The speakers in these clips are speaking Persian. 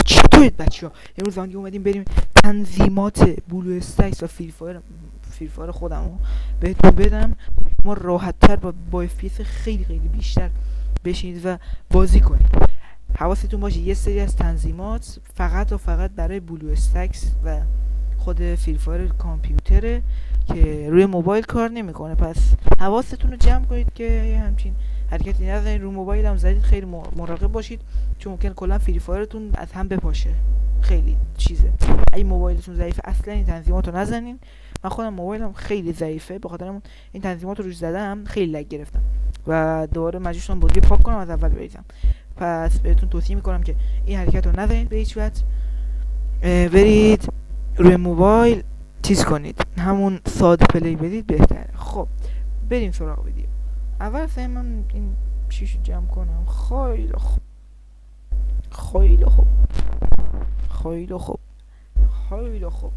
چطورید بچه‌ها؟ امروز زنگ اومدیم بریم تنظیمات بلو استکس و فری فایر خودمو بهتون بدم. ما راحت‌تر با اف پی اس خیلی خیلی بیشتر بشینید و بازی کنید. حواستون باشه یه سری از تنظیمات فقط و فقط برای بلو استکس و خود فری فایر کامپیوتره که روی موبایل کار نمیکنه. پس حواستون رو جمع کنید که همچین حرکتی نزنید. رو موبایل هم زدید خیلی مراقب باشید، چون ممکن کلا فری فایرتون از هم بپاشه. خیلی چیزه. اگه موبایلتون ضعیفه اصلا این تنظیمات رو نزنین. من خودم موبایلم خیلی ضعیفه، به خاطر این تنظیمات رو روش زدم خیلی لگ گرفتم و دوباره مجبور شدم بازی پاک کنم از اول بریزم. پس بهتون توصیه میکنم که این حرکت رو نزنید به هیچ وجه. برید روی موبایل چیز کنید، همون ساده پلی بدید بهتره. خب بریم سراغ ویدیو. اول من این چیشو جمع کنم. خیلی خوب خیلی خوب خیلی خوب خیلی خوب.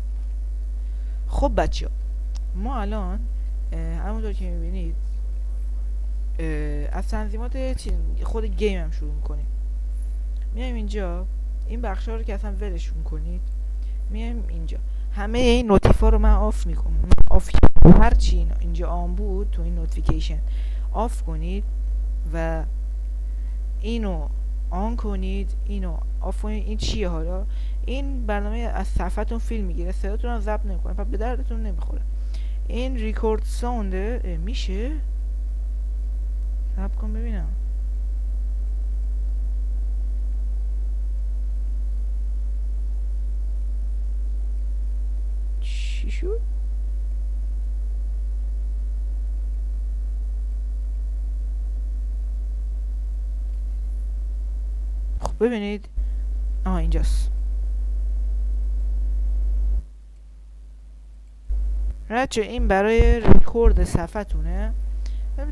خب بچه ها، ما الان همونطور که میبینید از تنظیمات خود گیم هم شروع میکنیم. میایم اینجا این بخش ها رو که اصلا ولش میکنید، میایم اینجا همه این نوتیفا رو من آف میکنم. هر چی اینجا آن بود تو این نوتیفیکیشن آف کنید و اینو آن کنید، اینو آف کنید. این چیه حالا؟ این برنامه از صفحتون فیلم میگیره، صداتون هم ضبط نمیکنه، پس به دردتون نمیخوره. این ریکورد ساوند میشه. صبر کن ببینم. چی شد؟ خب ببینید، اینجاست. رچه این برای ریکورد صفحتونه.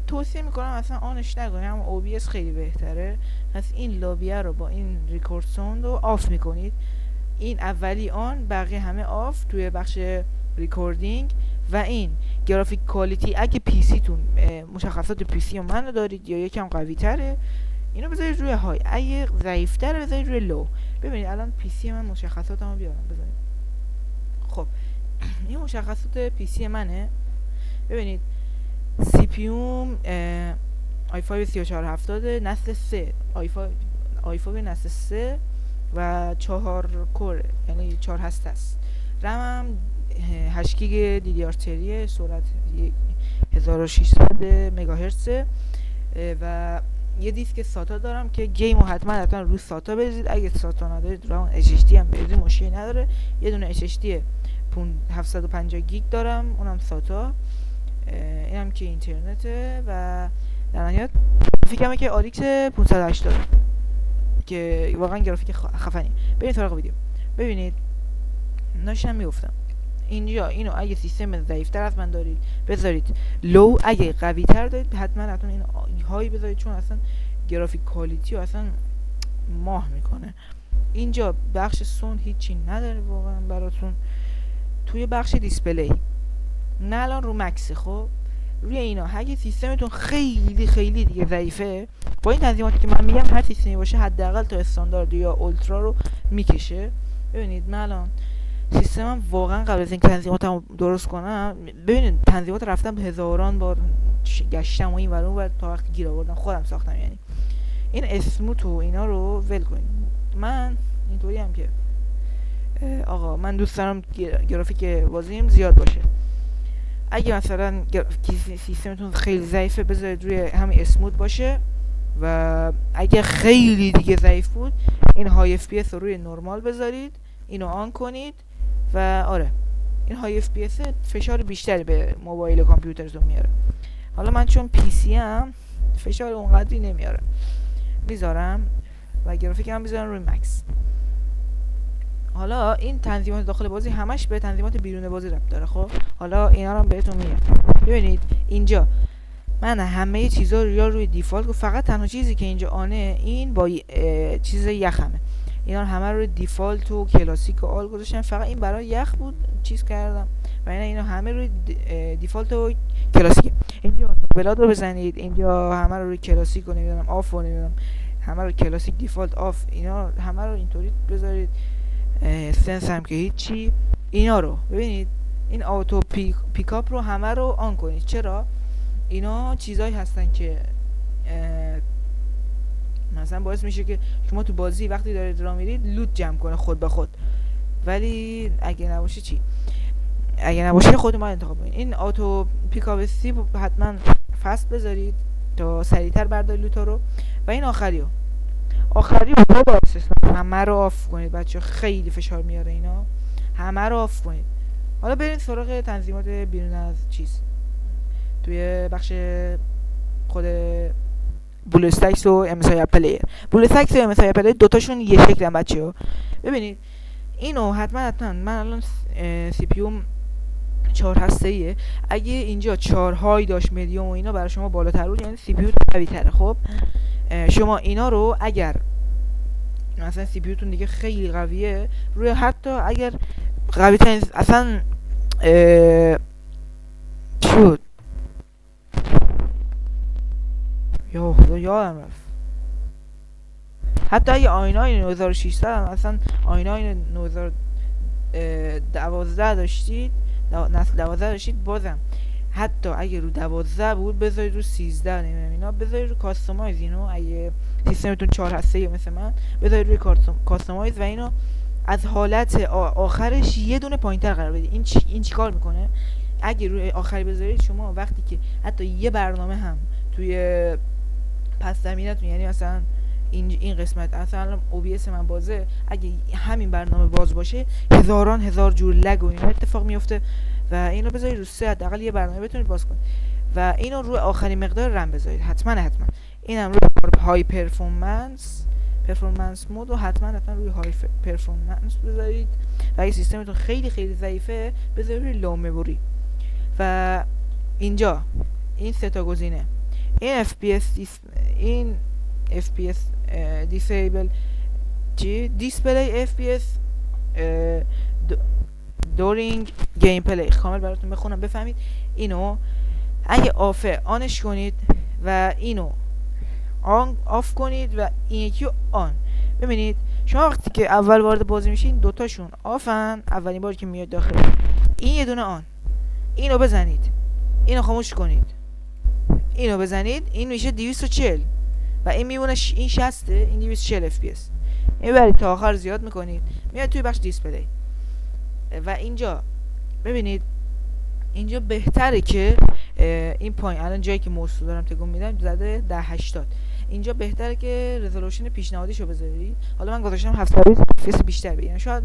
توصیه میکنم اصلا آنش نکنید، هم OBS خیلی بهتره. پس این لابیه رو با این ریکورد ساوند رو آف میکنید. این اولی آن، بقیه همه آف توی بخش ریکوردینگ. و این گرافیک کوالیتی اگه پی سی تون مشخصات پی سی منو دارید یا یکم قوی تره، اینو بذارید روی های. اگه ضعیف تره بذارید روی لو. ببینید الان پی سی من مشخصاتمو بیارم بذارید. خب این مشخصات پی سی منه. ببینید سی پی یوم i5 3470 نسل 3، i5 نسل 3 و 4 کوره، یعنی 4 هسته است. رمم 8 گیگ DDR4، سرعت 1600 مگاهرتز و یه دیسک ساتا دارم که گیم رو حتما روی ساتا بریزید. اگه ساتا ندارید رو HDD هم بریزید، مشکلی نداره. یه دونه HDD 750 گیگ دارم، اونم ساتا. اینم که اینترنته و در نهایت گرافیکمه که آریکس 580 که واقعا گرافیک خفنی. بریم سراغ ویدیو. ببینید ناشم میگفتم اینجا اینو اگه سیستم ضعیفتر از من دارید بذارید لو، اگه قوی تر دارید حتما این های بذارید، چون اصلا گرافیک کوالیتی رو اصلا ماه میکنه. اینجا بخش سوند هیچی نداره واقعا براتون. توی بخش دیسپلی نه الان رو مکسه. خب روی اینا اگه سیستمتون خیلی خیلی دیگه ضعیفه، با این تنظیماتی که من میگم هر سیستمی باشه حداقل تا استاندارد یا اولترا رو میکشه. ببینید من الان سیستمم واقعا قبل از اینکه تنظیماتمو درست کنم، ببینید تنظیمات رفتم هزاران بار گشتم و این ور اون ور تا وقتی گیر آوردم خودم ساختم. یعنی این اسموت و اینا رو ول کنید. من اینطوری هم که آقا من دوست دارم گرافیک بازیم زیاد باشه. اگه مثلا سیستمتون خیلی ضعیفه بذارید روی همین اسموت باشه، و اگه خیلی دیگه ضعیف بود این های اف پی اس رو روی نرمال بذارید، اینو آن کنید و آره این های اف پی اس فشار بیشتری به موبایل کامپیوترتون میاره. حالا من چون پی سی ام فشار اونقدری نمیاره، میذارم و گرافیک هم میذارم روی مکس. حالا این تنظیمات داخل بازی همش به تنظیمات بیرون بازی ربط داره. خب حالا اینا رو بهتون میگم. ببینید اینجا من همه چیزا رو یا روی دیفالت، فقط تنها چیزی که اینجا آنه این با چیز یخمه. اینا رو همه رو دیفالت و کلاسیک و آل گذاشتم، فقط این برای یخ بود چیز کردم و اینا همه روی دیفالت و کلاسیک. اینجا نوبلات رو بزنید، اینجا همه رو روی کلاسیک و نمیدونم آف و نمیدونم همه رو کلاسیک دیفالت آف، اینا همه رو اینطوری بذارید. سنس هم که هیچی. اینا رو ببینید، این آتو پیکاپ رو همه رو آن کنید. چرا؟ اینا چیزایی هستن که مثلا باعث میشه که شما تو بازی وقتی دارید راه میرید لوت جمع کنه خود به خود، ولی اگه نباشه چی؟ اگه نباشه خود ما انتخاب کنید. این آتو پیکاپ سی حتما فست بذارید تا سریعتر بردارید لوتا رو. و این آخری رو با استثنا همه رو آف کنید بچه، خیلی فشار میاره اینا، همه رو آف کنید. حالا بریم سراغ تنظیمات بیرون از چیز، توی بخش خود بلوستکس و امسای پلیر. بلوستکس و امسای پلیر دوتاشون یه شکل هم بچه ها. ببینید اینو حتما من الان سی پی ام 4 هسته ایه، اگه اینجا 4 های داشت مدیوم و اینا برای شما بالاتر بود، یعنی سی پی یو قوی تره. خب شما اینا رو اگر مثلا سی پی یو تون دیگه خیلی قویه، روی حتی اگر قوی ترین اصلا شد یا خدا یادم رفت، حتی اگه آینای 9600 هم اصلا آینای 2012 داشتید، نسل 12 داشتید، بازم حتی اگه رو 12 بود بذارید رو 13 نمیدونم اینا، بذارید رو کاستومایز اینو، اگه سیستمتون 4 هسته مثل من بذارید روی کاستومایز و اینو از حالت آخرش یه دونه پایینتر قرار بدید. این چیکار میکنه؟ اگه روی آخری بذارید شما وقتی که حتی یه برنامه هم توی پس زمینتون، یعنی مثلا این قسمت مثلا OBS من بازه، اگه همین برنامه باز باشه هزار جور لگ و اینا اتفاق میفته و اینو بذارید رو 3 حداقل یه برنامه بتونید باز کنید. و اینو روی آخرین مقدار رم بذارید حتما. اینم روی های پرفورمنس مود و حتما روی های پرفورمنس بذارید. و اگه سیستمتون خیلی ضعیفه بذارید روی لو مموری. و اینجا این سه تا گزینه، این FPS disable display FPS during gameplay، کامل براتون بخونم بفهمید. اینو اگه آنش کنید و اینو آف کنید و این یکی آن. ببینید شما وقتی که اول وارد بازی میشین دوتاشون آفن، اولین باری که میاد داخل این یه دونه آن، اینو بزنید، اینو خاموش کنید، اینو بزنید، این میشه 240 و این میمونه این 60، این 240 FPS. این برید تا آخر زیاد میکنید، میاد توی بخش دیسپلی و اینجا ببینید اینجا بهتره که این پایین الان جایی که موضوع دارم تکون میدم زده 1080، اینجا بهتره که رزولوشن پیشنهادیشو بذارید. حالا من گذاشتم 720 FPS بیشتر بگیرید، شاید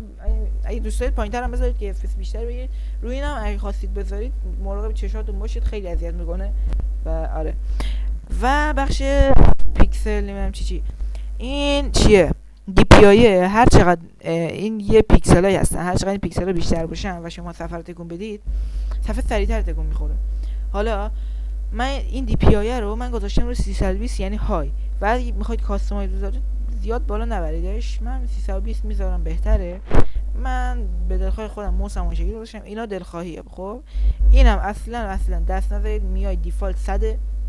اگه دوست دارید پایینتر هم بذارید که FPS بیشتر بگیرید. روی اینم اگه خواستید بذارید مراقب چشاتون باشید، خیلی اذیت میکنه. و آره، و بخش پیکسل نمیدونم چی این چیه، DPI هر چقدر این یه پیکسلایی هستن، هر چقدر این پیکسل‌ها بیشتر باشن و شما صفحه رو تکون بدید صفحه سریعتر تکون میخوره. حالا من این DPI رو من گذاشتم رو 320 یعنی های، و اگه میخواید کاستومایز بذارید زیاد بالا نبریدش، من 320 میذارم بهتره. من به دلخواه خودم موسم اون شکلی گذاشتم، اینا دلخواهیه. خب اینم اصلا دست نزنید، میای دیفالت 100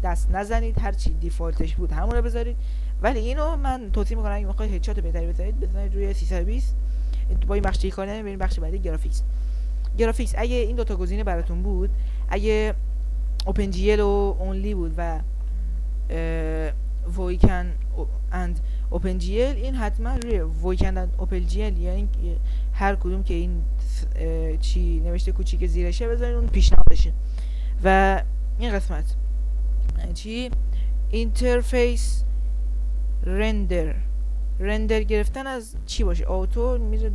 دست نزنید، هر چی دیفالتش بود همون رو بذارید. ولی اینو من توصیه میکنم اگه میخواید هدشات بهتری بزنید روی 320. با این بخش کار نمی‌کنیم، بریم بخش بعدی گرافیکس. اگه این دوتا گزینه براتون بود، اگه اوپن جی ال و اونلی بود و وویکن اند اوپن جی ال، این حتما روی وویکن اند اوپن جی ال، یعنی هر کدوم که این چی نوشته کوچیک زیرشه بذارید اون پیشنهادشه. و این قسمت چی اینترفیس رندر گرفتن از چی باشه، آتو میره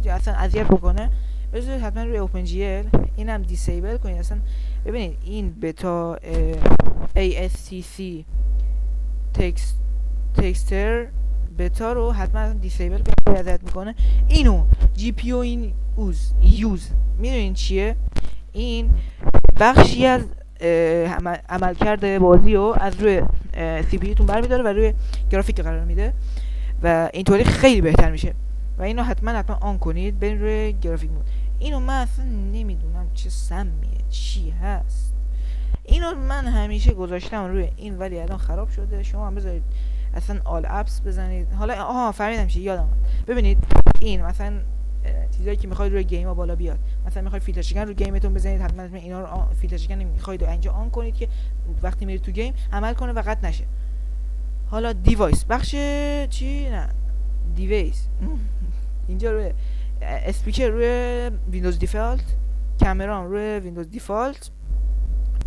اصلا اذیت بکنه، بذارید حتما روی اوپن جی ال. اینم دیسیبل کنید اصلا. ببینید این بتا ASCC تکستر بتا رو حتما دیسیبل کنید، اذیت میکنه. اینو جی پی او این یوز میدونین چیه؟ این بخشی از عملکرد بازی رو از روی سی پی یو تون برمیداره و روی گرافیک قرار میده و اینطوری خیلی بهتر میشه. و اینو حتما آن کنید، برید روی گرافیک مود. اینو من اصلا نمیدونم چه سمیه چی هست، اینو من همیشه گذاشتم روی این ولی الان خراب شده. شما هم بذارید اصلا آل اپس بزنید. حالا فهمیدم چی یادم اومد. ببینید این مثلا چیزایی که میخواید روی گیم ها بالا بیاد، مثلا میخواید فیلتر شکن رو گیمتون بزنید، حتما اینا رو فیلتر شکن میخواید اینجا آن کنید که وقتی میرید تو گیم عمل کنه و قطع نشه. حالا دیوایس بخش چی نه دیوایس اینجا روی اسپیکر روی ویندوز دیفالت، کامرام روی ویندوز دیفالت،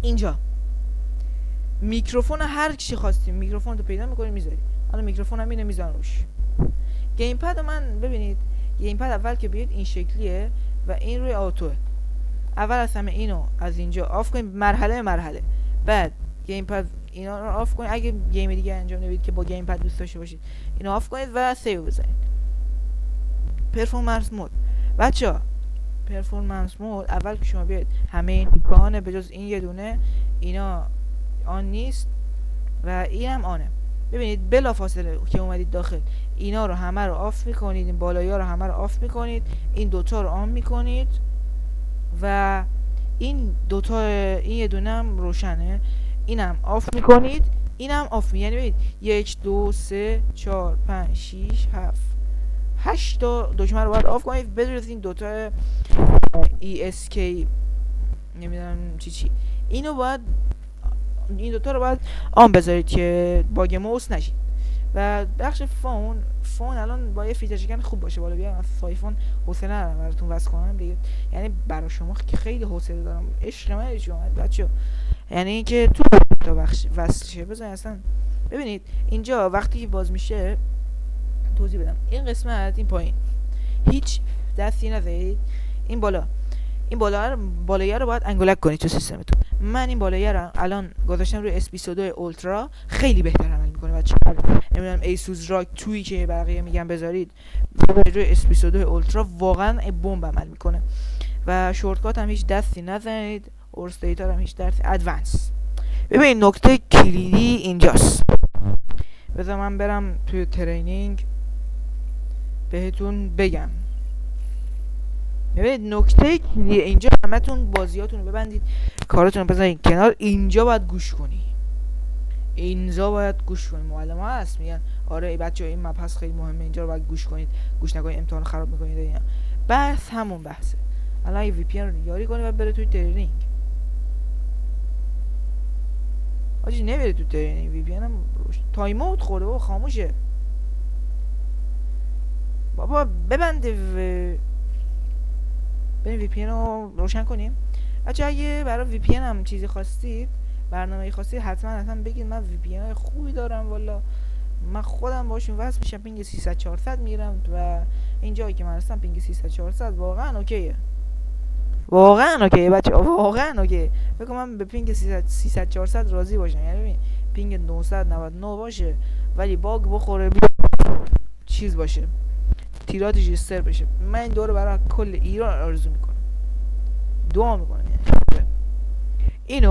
اینجا میکروفون هر چی خواستیم میکروفون رو پیدا میکنید میذارید. حالا میکروفون هم اینو میذارم روش. گیم پد من ببینید گیم پد اول که بیاد این شکلیه و این روی آتوه. اول از همه اینو از اینجا آف کنید مرحله. بعد گیم پد اینا رو آف کنید. اگه گیم دیگه انجام ندید که با گیم پد دوست داشته باشید اینو آف کنید و سیو بزنید. پرفورمنس مود بچه‌ها، پرفورمنس مود اول که شما بیاید همه این ایکانه به جز این یه دونه اینا آن نیست و این هم آنه. ببینید بلافاصله که اومدید داخل اینا رو همه رو آف میکنید، این بالایی ها رو همه رو آف میکنید، این دوتا رو آن میکنید و این دوتا این یه دونه هم روشنه اینم آف میکنید، اینم آف یعنی ببینید 1 2 3 4 5 6 7 8 تا دکمه رو باید آف کنید بدون این دوتا ESK نمیدونم چی اینو باید این دوتا رو باید آن بذارید که باگ موس نشید. و بخش فون الان با یه فیلتر شکن خوب باشه بالا بیارم. از آیفون حوصله ندارم براتون وصل کنم دیگه، یعنی برای شما که خیلی حوصله دارم عشق من شما بچه‌ها، یعنی اینکه تو تا بخش وصل شه بزنید. اصلا ببینید اینجا وقتی باز میشه توضیح بدم، این قسمت این پایین هیچ دستی نزنید، این بالایی رو باید انگولک کنید تو سیستمتون. من این بالایی رو الان گذاشتم روی S22 اولترا، خیلی بهتر عمل میکنه بچه‌ها. نمیدونم ایسوس راک تویی که بقیه میگن بذارید، روی S22 اولترا واقعا بمب عمل میکنه. و شورتکات هم هیچ دستی نزنید، اورس دیتا هم هیچ دستی. ادوانس ببین نکته کلیدی اینجاست. بذار من برم توی ترینینگ بهتون بگم. ببینید نکته کلیدی اینجا، همتون بازیاتون رو ببندید، کاراتون رو بذارید کنار، اینجا باید گوش کنی، اینجا باید گوش کنی. معلم ها هست میگن آره ای بچه این مبحث خیلی مهمه، اینجا رو باید گوش کنید، گوش نکنید امتحان خراب میکنید. اینا بحث همون بحثه. الان یه VPN رو یاری کنید و بره توی ترینینگ. آجی نمیره تو ترینینگ، VPN هم تایم اوت خورده و خاموشه. بابا ببنده بریم VPN رو روشن کنیم. بچه اگه برای VPN هم چیزی خواستید، برنامه‌ای خواستید، حتما بگید. من VPN خوبی دارم والا، من خودم باشون وصل میشم، پینگ 300 400 میگیرم و این جایی که من هستم پینگ 300 400 واقعا اوکیه. واقعا اوکیه بچه، واقعا اوکیه. بگم من به پینگ 300 400 راضی باشم، یعنی ببین پینگ 999 باشه ولی باگ بخوره چیز باشه، تیرات رجیستر بشه. من این دوره برای کل ایران آرزو میکنم، دعا میکنم. یعنی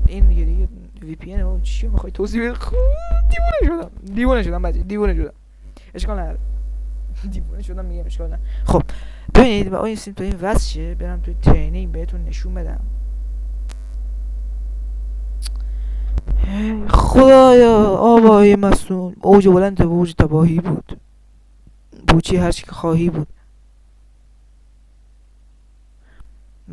این دیگه VPN رو چی میخوای توضیح بده؟ دیوونه شدم بچه، دیوونه شدم. اشکال نداره، دیوونه شدم میگم اشکال نداره. خب ببینید با این سیم تو این وصل شه، برم توی ترینینگ بهتون نشون بدم. خدایا آبای مصنون، اوج بلند و اوج تباهی بود، بوچی هرچی که خواهی بود.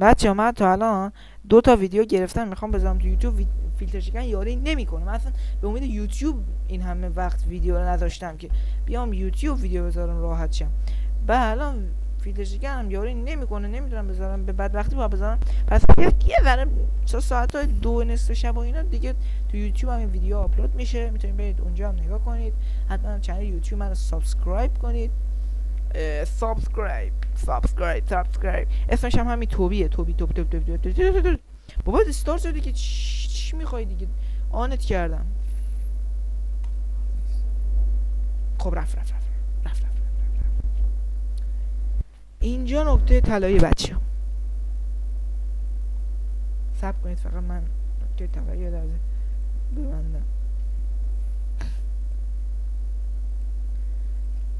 بچه من تا الان 2 تا ویدیو گرفتم میخوام بذارم تو یوتیوب، فیلتر شکن یاری نمیکنه. من اصلا به امید یوتیوب این همه وقت ویدیو رو نذاشتم که بیام یوتیوب ویدیو بذارم راحت شم. الان فیلتر شکن هم یاری نمیکنه، نمیدونم بذارم به بعد وقتی باید بذارم. پس یه ذره ساعت‌های 2 نصف شب و اینا دیگه تو یوتیوب هم این ویدیو آپلود میشه، میتونید برید اونجا هم نگاه کنید. حتما کانال یوتیوب منو سابسکرایب کنید. سابسکرایب اسمش هم همین توبیه، توبی بابا استارت شده که چی میخوای دیگه، آنت کردم. خب رفت اینجا نکته طلایی بچه ها. صبر کنید فقط من نکته طلایی رو ببندم.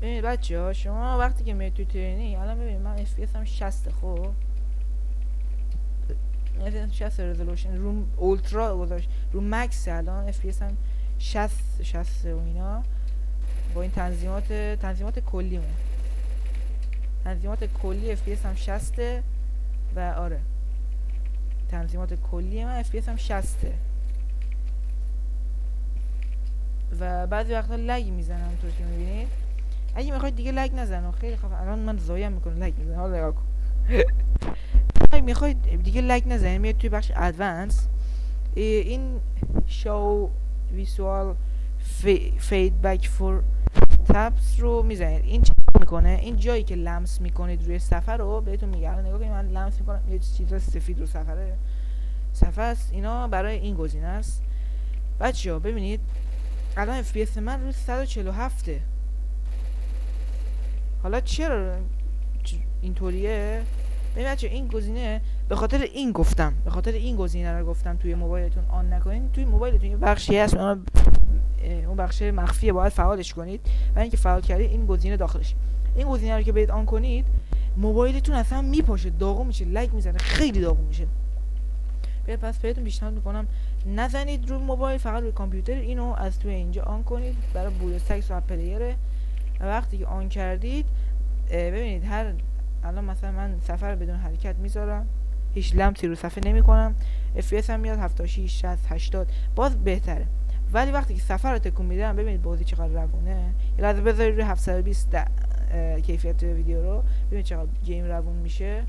ببینید بچه ها، شما وقتی که میرید تو ترینینگ، الان ببینید من FPS هم 60. خب FPS 60 رزولوشن رو اولترا گذاشت، رو مکس الان FPS هم 60 و اینا با این تنظیمات کلیمه. تنظیمات کلی FPS هم 60 و آره تنظیمات کلی من FPS هم 60 و بعضی وقتا لگ میزنم همونطور که میبینید. اگه میخواید دیگه لگ نزنه خیلی خب الان من زایم میکنه لگ میزنه. حالا نگاه کن. اگه میخواید دیگه لگ نزنه میاد توی بخش ادوانس این شو ویزوال فیدبک فور تپس رو میزنید. این چه میکنه؟ این جایی که لمس میکنید روی صفحه رو بهتون میگه. الان نگاه کنید من لمس میکنم یه چیز سفید رو صفحه است. اینا برای این گزینه است. بچه‌ها ببینید الان FPS من روی 147. حالا چرا اینطوریه؟ ببین بچه‌ها این گزینه به خاطر این گزینه رو گفتم توی موبایلتون آن نکنید. توی موبایلتون یه بخشی هست اون بخش مخفیه باید فعالش کنید و اینکه فعال کردید این گزینه داخلش. این گزینه رو که برید آن کنید موبایلتون اصلا میپاشه، داغون میشه، لگ میزنه، خیلی داغون میشه. پس بهتون پیشنهاد میکنم نزنید روی موبایل، فقط روی کامپیوتر اینو از توی اینجا آن کنید. برای بویوستکس و پلیره و وقتی که آن کردید ببینید الان مثلا من صفحه رو بدون حرکت میذارم، هیچ لمسی رو صفحه نمیکنم، FPS هم میاد 76 60 80 باز بهتره. ولی وقتی که صفحه رو تکون میدم ببینید بازی چقدر روونه. یه لحظه بذارید روی 720 کیفیت ویدیو رو ببینید چقدر گیم روون میشه.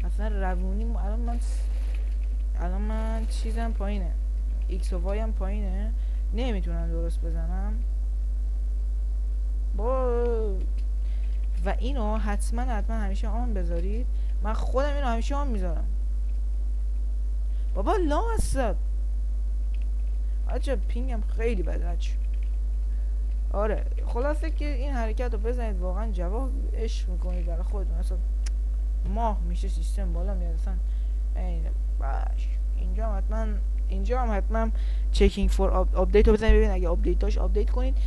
اصلا روونی الان من چیزم پایینه، ایکس و وای هم پایینه، نمیتونم درست بزنم و اینو حتما همیشه آن بذارید. من خودم اینو همیشه آن میذارم. بابا لا اصلا عجب پینگم خیلی بده. آره خلاصه که این حرکت رو بزنید واقعا جواب عشق میکنید برای خودتون. اصلا ماه میشه سیستم بالا میاد اصلا. باش اینجا هم حتما چکینگ فور آپدیت رو بزنید ببینید اگه آپدیتاش آپدیت کنید.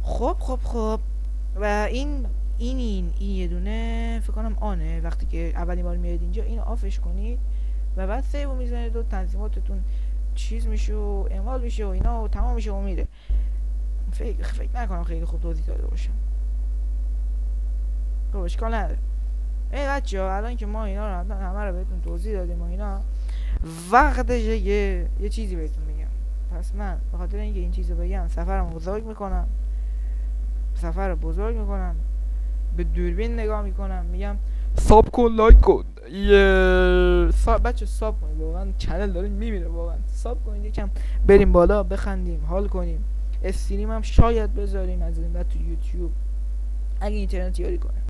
خب و این یه دونه فکر کنم آنه. وقتی که اولین بار میاد اینجا اینو آفش کنید و بعد سیو میزنید و تنظیماتتون چیز میشه و اعمال میشه و اینا و تمام میشه و میره. فکر نکنم خیلی خوب توضیح داده باشم. خب اشکال نداره. بچه‌ها الان که ما اینا رو همه رو بهتون توضیح دادیم و اینا وقتشه یه چیزی بهتون میگم. پس من به خاطر اینکه این چیزو بگم سفرم بزرگ میکنم، به دوربین نگاه میکنم، میگم ساب کن، لایک کن، بچه ساب کنید، واقعا چنل دارین میمیره، واقعا ساب کنید، یکم بریم بالا بخندیم حال کنیم. استریم هم شاید بذاریم از این بعد تو یوتیوب اگه اینترنت یاری کنه.